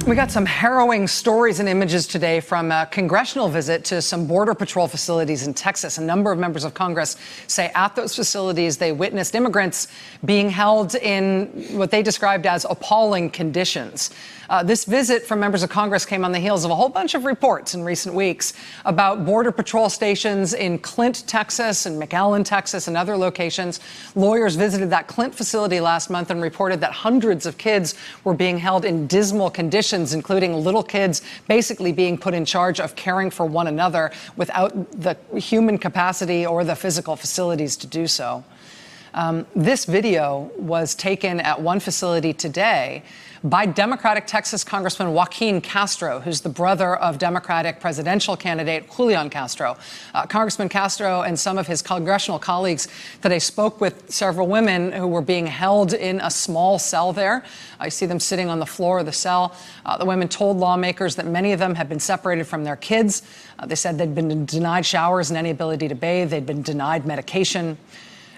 We got some harrowing stories and images today from a congressional visit to some Border Patrol facilities in Texas. A number of members of Congress say at those facilities they witnessed immigrants being held in what they described as appalling conditions. This visit from members of Congress came on the heels of a whole bunch of reports in recent weeks about Border Patrol stations in Clint, Texas, and McAllen, Texas, and other locations. Lawyers visited that Clint facility last month and reported that hundreds of kids were being held in dismal conditions, including little kids basically being put in charge of caring for one another without the human capacity or the physical facilities to do so. This video was taken at one facility today by Democratic Texas Congressman Joaquin Castro, who's the brother of Democratic presidential candidate Julian Castro. Congressman Castro and some of his congressional colleagues today spoke with several women who were being held in a small cell there. I see them sitting on the floor of the cell. The women told lawmakers that many of them had been separated from their kids. They said they'd been denied showers and any ability to bathe. They'd been denied medication.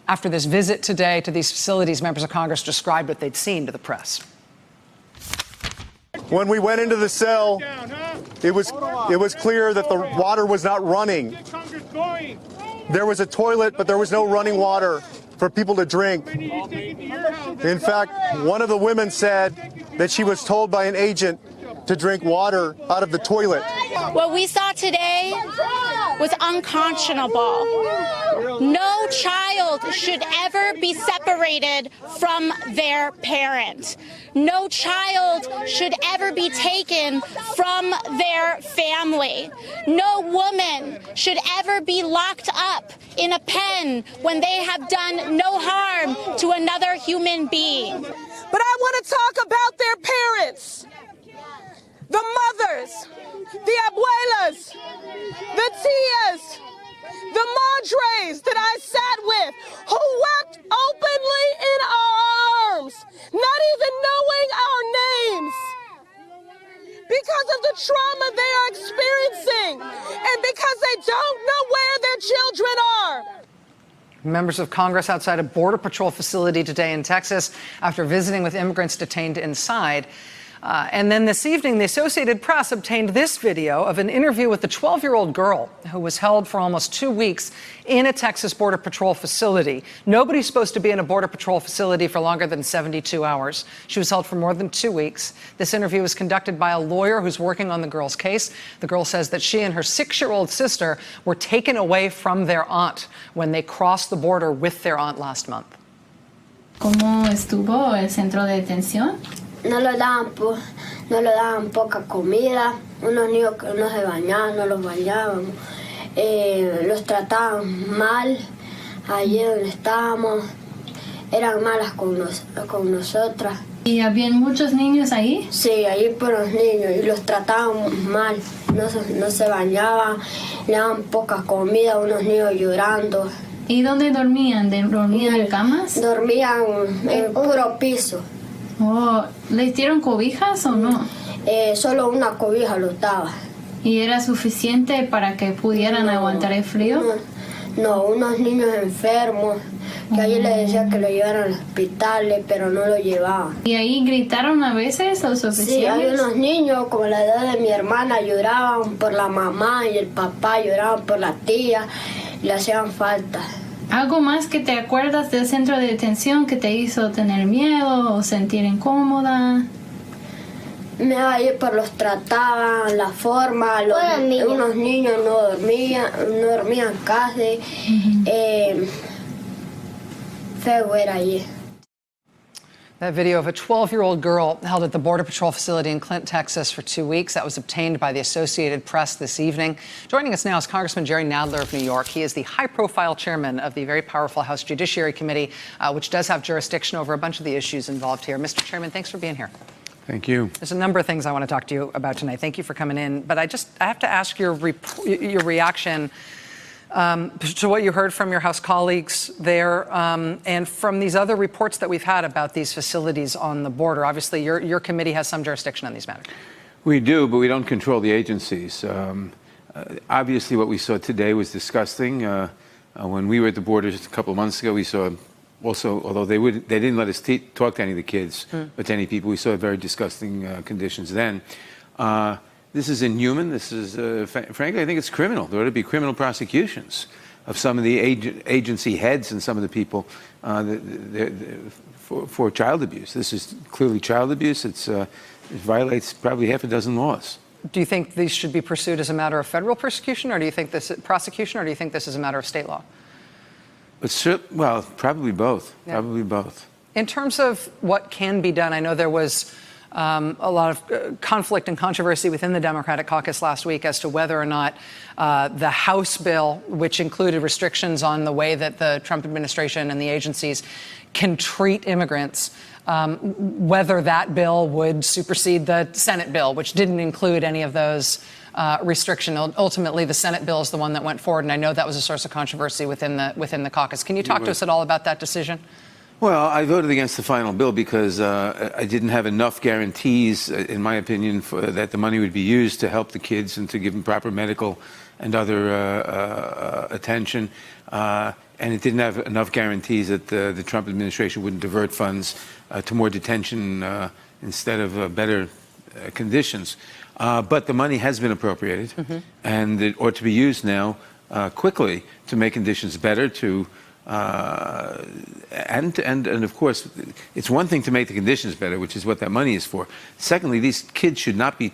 After this visit today to these facilities, members of Congress described what they'd seen to the press. When we went into the cell, it was clear that the water was not running. There was a toilet, but there was no running water for people to drink. In fact, one of the women said that she was told by an agent to drink water out of the toilet. What we saw today was unconscionable. No child should ever be separated from their parent. No child should ever be taken from their family. No woman should ever be locked up in a pen when they have done no harm to another human being. But I want to talk about their parents, the mothers, the abuelas, the tias, the madres that I sat with, who wept openly in our arms, not even knowing our names, because of the trauma they are experiencing and because they don't know where their children are. Members of Congress outside a Border Patrol facility today in Texas after visiting with immigrants detained inside. And then this evening, the Associated Press obtained this video of an interview with the 12-year-old girl who was held for almost 2 weeks in a Texas Border Patrol facility. Nobody's supposed to be in a Border Patrol facility for longer than 72 hours. She was held for more than 2 weeks. This interview was conducted by a lawyer who's working on the girl's case. The girl says that she and her 6-year-old sister were taken away from their aunt when they crossed the border with their aunt last month. ¿Cómo estuvo el centro de detención? No le daban poca comida, unos niños que no se bañaban, no los bañábamos, los trataban mal, allí donde estábamos, eran malas con nosotras. ¿Y habían muchos niños ahí? Sí, allí por los niños, y los trataban mal, no se bañaban, le daban poca comida, unos niños llorando. ¿Y dónde dormían? ¿Dormían en camas? Dormían en puro piso. Oh, ¿les dieron cobijas o no? Solo una cobija los daba. ¿Y era suficiente para que pudieran aguantar el frío? No, unos niños enfermos, que allí les decían que lo llevaran al hospital, pero no lo llevaban. ¿Y ahí gritaron a veces los oficiales? Sí, hay unos niños como la edad de mi hermana, lloraban por la mamá y el papá, lloraban por la tía, y le hacían falta. ¿Algo más que te acuerdas del centro de detención que te hizo tener miedo o sentir incómoda? Pues los trataban, la forma, unos niños no dormían casi, feo era allí. That video of a 12-year-old girl held at the Border Patrol facility in Clint, Texas for 2 weeks. That was obtained by the Associated Press this evening. Joining us now is Congressman Jerry Nadler of New York. He is the high-profile chairman of the very powerful House Judiciary Committee, which does have jurisdiction over a bunch of the issues involved here. Mr. Chairman, thanks for being here. Thank you. There's a number of things I want to talk to you about tonight. Thank you for coming in. But I have to ask your reaction to what you heard from your House colleagues there and from these other reports that we've had about these facilities on the border. Obviously, your committee has some jurisdiction on these matters. We do, but we don't control the agencies. Obviously, what we saw today was disgusting. When we were at the border just a couple of months ago, we saw also, although they didn't let us talk to any of the kids, but to any people, we saw very disgusting conditions then. This is inhuman. This is, frankly, I think it's criminal. There ought to be criminal prosecutions of some of the agency heads and some of the people for child abuse. This is clearly child abuse. It violates probably half a dozen laws. Do you think these should be pursued as a matter of federal prosecution, or do you think this is a matter of state law? Well, probably both. Yeah. Probably both. In terms of what can be done, I know there was a lot of conflict and controversy within the Democratic caucus last week as to whether or not the House bill, which included restrictions on the way that the Trump administration and the agencies can treat immigrants, whether that bill would supersede the Senate bill, which didn't include any of those restriction. Ultimately, the Senate bill is the one that went forward, and I know that was a source of controversy within the caucus. Can you talk to us at all about that decision? Well, I voted against the final bill because I didn't have enough guarantees, in my opinion, that the money would be used to help the kids and to give them proper medical and other attention. And it didn't have enough guarantees that the Trump administration wouldn't divert funds to more detention instead of better conditions. But the money has been appropriated, and it ought to be used now quickly to make conditions better, and of course, it's one thing to make the conditions better, which is what that money is for. Secondly, these kids should not be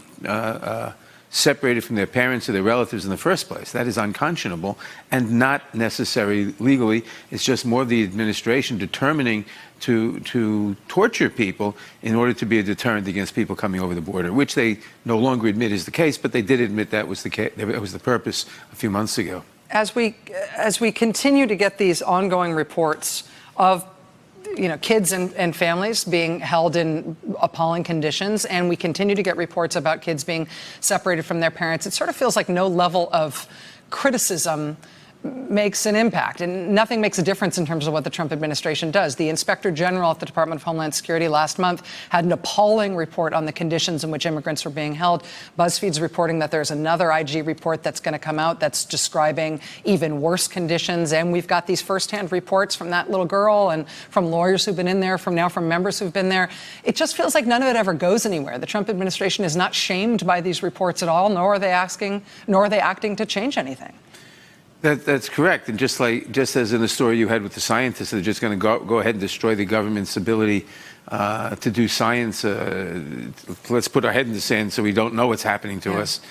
separated from their parents or their relatives in the first place. That is unconscionable and not necessary legally. It's just more of the administration determining to torture people in order to be a deterrent against people coming over the border, which they no longer admit is the case, but they did admit that was the case. That was the purpose a few months ago. As we continue to get these ongoing reports of kids and families being held in appalling conditions, and we continue to get reports about kids being separated from their parents, it sort of feels like no level of criticism makes an impact, and nothing makes a difference in terms of what the Trump administration does. The Inspector General at the Department of Homeland Security last month had an appalling report on the conditions in which immigrants were being held. BuzzFeed's reporting that there's another IG report that's going to come out that's describing even worse conditions, and we've got these firsthand reports from that little girl and from lawyers who've been in there, from members who've been there. It just feels like none of it ever goes anywhere. The Trump administration is not shamed by these reports at all, nor are they acting to change anything. That's correct. And just as in the story you had with the scientists, they're just going to go ahead and destroy the government's ability to do science. Let's put our head in the sand so we don't know what's happening to us.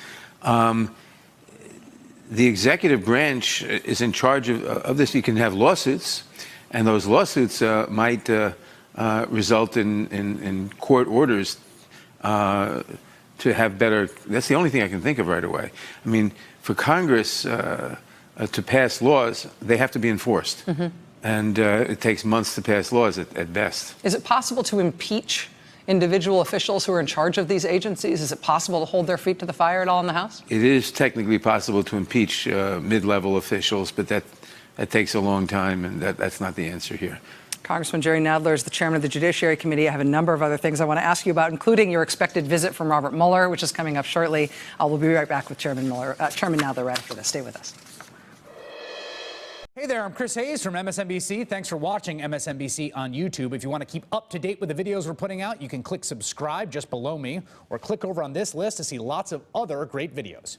The executive branch is in charge of this. You can have lawsuits, and those lawsuits might result in court orders to have better. That's the only thing I can think of right away. I mean, for Congress to pass laws, they have to be enforced. And it takes months to pass laws at best. Is it possible to impeach individual officials who are in charge of these agencies? Is it possible to hold their feet to the fire at all in the House? It is technically possible to impeach mid-level officials, but that takes a long time, and that's not the answer here. Congressman Jerry Nadler is the chairman of the Judiciary Committee. I have a number of other things I want to ask you about, including your expected visit from Robert Mueller, which is coming up shortly. We'll be right back with Chairman Nadler right after this. Stay with us. Hey there, I'm Chris Hayes from MSNBC. Thanks for watching MSNBC on YouTube. If you want to keep up to date with the videos we're putting out, you can click subscribe just below me, or click over on this list to see lots of other great videos.